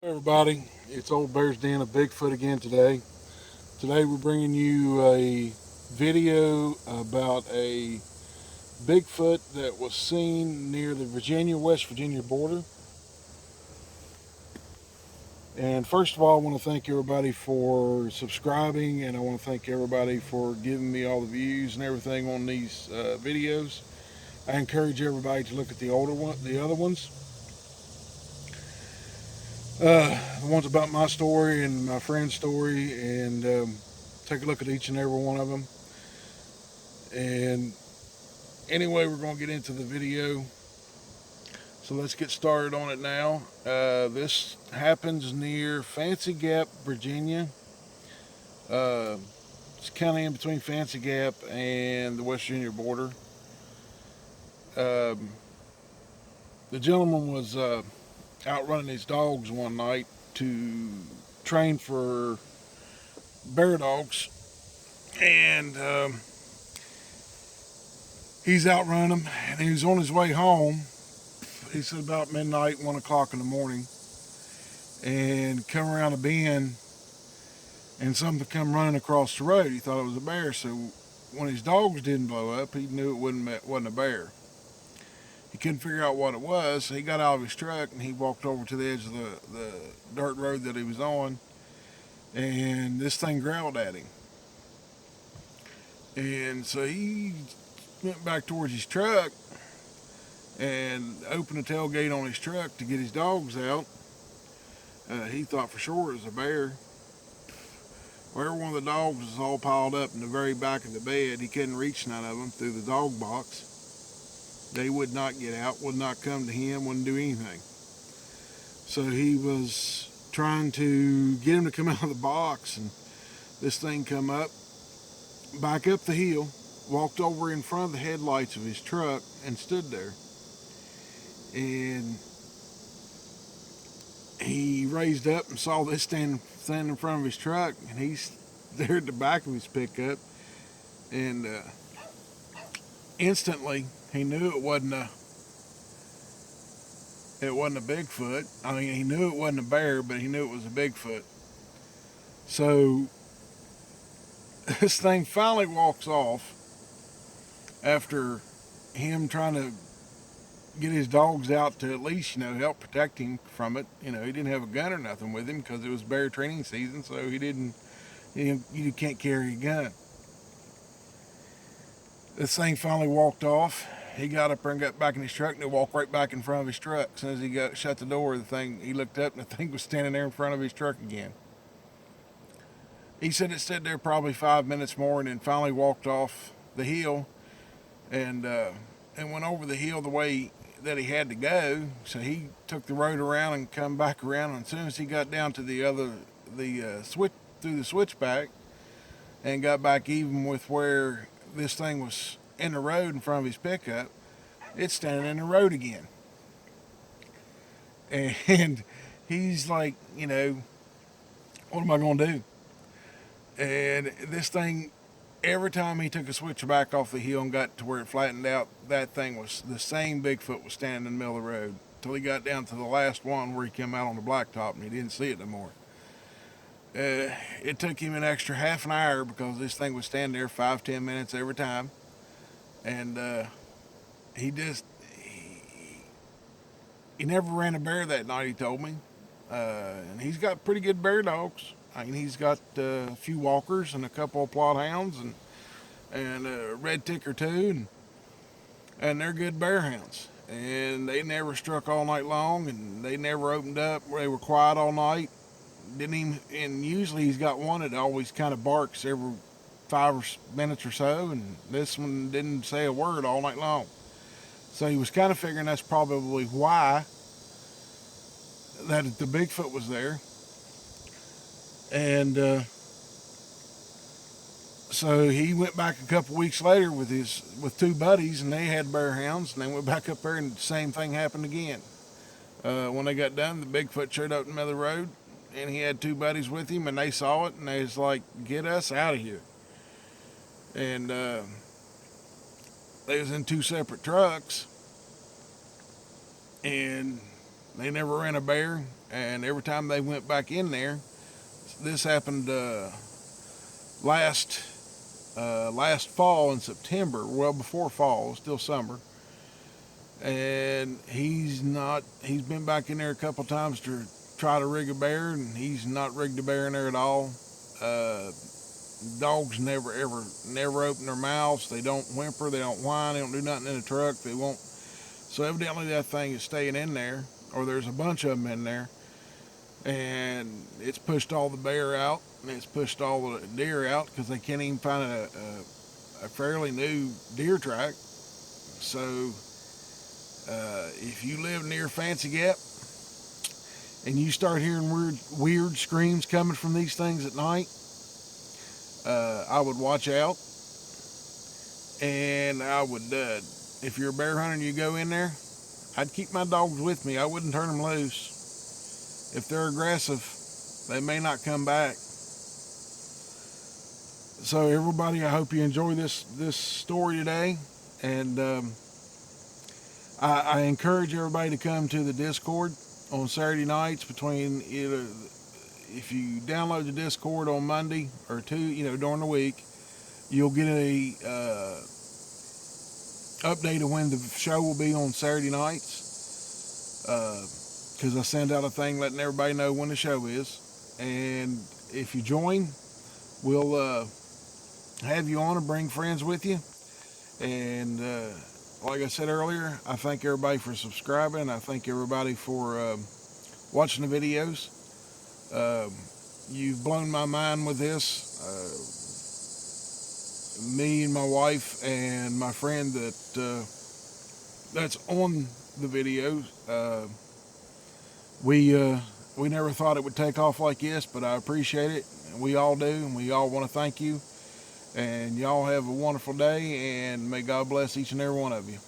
Hey everybody, it's Old Bear's Den of Bigfoot again today. Today we're bringing you a video about a Bigfoot that was seen near the West Virginia border. And first of all, I want to thank everybody for subscribing, and I want to thank everybody for giving me all the views and everything on these videos. I encourage everybody to look at the other ones. The ones about my story and my friend's story, and take a look at each and every one of them. And anyway, we're going to get into the video. So let's get started on it now. This happens near Fancy Gap, Virginia. Uh, it's kind of in between Fancy Gap and the West Virginia border. Um, the gentleman was out running his dogs one night to train for bear dogs, and he's out running them, and he was on his way home. He said about midnight, 1 o'clock in the morning, and come around a bend, and something come running across the road. He thought it was a bear, so when his dogs didn't blow up, he knew it wasn't a bear. He couldn't figure out what it was, so he got out of his truck and he walked over to the edge of the dirt road that he was on, and this thing growled at him. And so he went back towards his truck and opened the tailgate on his truck to get his dogs out. He thought for sure it was a bear. Well, every one of the dogs was all piled up in the very back of the bed. He couldn't reach none of them through the dog box. They would not get out, would not come to him, wouldn't do anything. So he was trying to get him to come out of the box, and this thing come up, back up the hill, walked over in front of the headlights of his truck and stood there. And he raised up and saw this standing in front of his truck, and he's there at the back of his pickup, and instantly he knew it wasn't a Bigfoot. I mean, he knew it wasn't a bear, but he knew it was a Bigfoot. So this thing finally walks off after him trying to get his dogs out to at least, help protect him from it. He didn't have a gun or nothing with him because it was bear training season, so you can't carry a gun. This thing finally walked off. He got up there and got back in his truck, and it walked right back in front of his truck. As soon as he shut the door, he looked up, and the thing was standing there in front of his truck again. He said it stood there probably 5 minutes more, and then finally walked off the hill, and went over the hill the way that he had to go. So he took the road around and come back around. And as soon as he got down to the switch through the switchback, and got back even with where this thing was in the road in front of his pickup, it's standing in the road again. And he's like, what am I going to do? And this thing, every time he took a switch back off the hill and got to where it flattened out, that thing was the same Bigfoot was standing in the middle of the road until he got down to the last one where he came out on the blacktop and he didn't see it no more. It took him an extra half an hour because this thing would stand there 5-10 minutes every time, and he just he never ran a bear that night. He told me, and he's got pretty good bear dogs. I mean, he's got a few walkers and a couple of plot hounds and a red tick or two, and they're good bear hounds. And they never struck all night long, and they never opened up. They were quiet all night. Didn't even, and usually he's got one that always kind of barks every 5 minutes or so, and this one didn't say a word all night long. So he was kind of figuring that's probably why that the Bigfoot was there. And so he went back a couple weeks later with two buddies, and they had bear hounds, and they went back up there, and the same thing happened again. When they got done, the Bigfoot showed up in the middle of the road, and he had two buddies with him, and they saw it, and they was like, "Get us out of here." And they was in two separate trucks, and they never ran a bear. and every time they went back in there, this happened last fall in September, well before fall, it was still summer, and he's been back in there a couple times to try to rig a bear, and he's not rigged a bear in there at all. Uh, Dogs never open their mouths. They don't whimper. They don't whine. They don't do nothing in the truck. They won't. So evidently that thing is staying in there, or there's a bunch of them in there, and it's pushed all the bear out, and it's pushed all the deer out because they can't even find a fairly new deer track. So if you live near Fancy Gap and you start hearing weird screams coming from these things at night, I would watch out, and I would, if you're a bear hunter and you go in there, I'd keep my dogs with me. I wouldn't turn them loose. If they're aggressive, they may not come back. So everybody, I hope you enjoy this story today, and I encourage everybody to come to the Discord on Saturday nights between either. If you download the Discord on Monday or during the week, you'll get a update of when the show will be on Saturday nights. Because I send out a thing letting everybody know when the show is. And if you join, we'll have you on and bring friends with you. And like I said earlier, I thank everybody for subscribing. I thank everybody for watching the videos. You've blown my mind with this. Me and my wife and my friend that's on the video. We never thought it would take off like this, but I appreciate it. We all do, and we all want to thank you. And y'all have a wonderful day, and may God bless each and every one of you.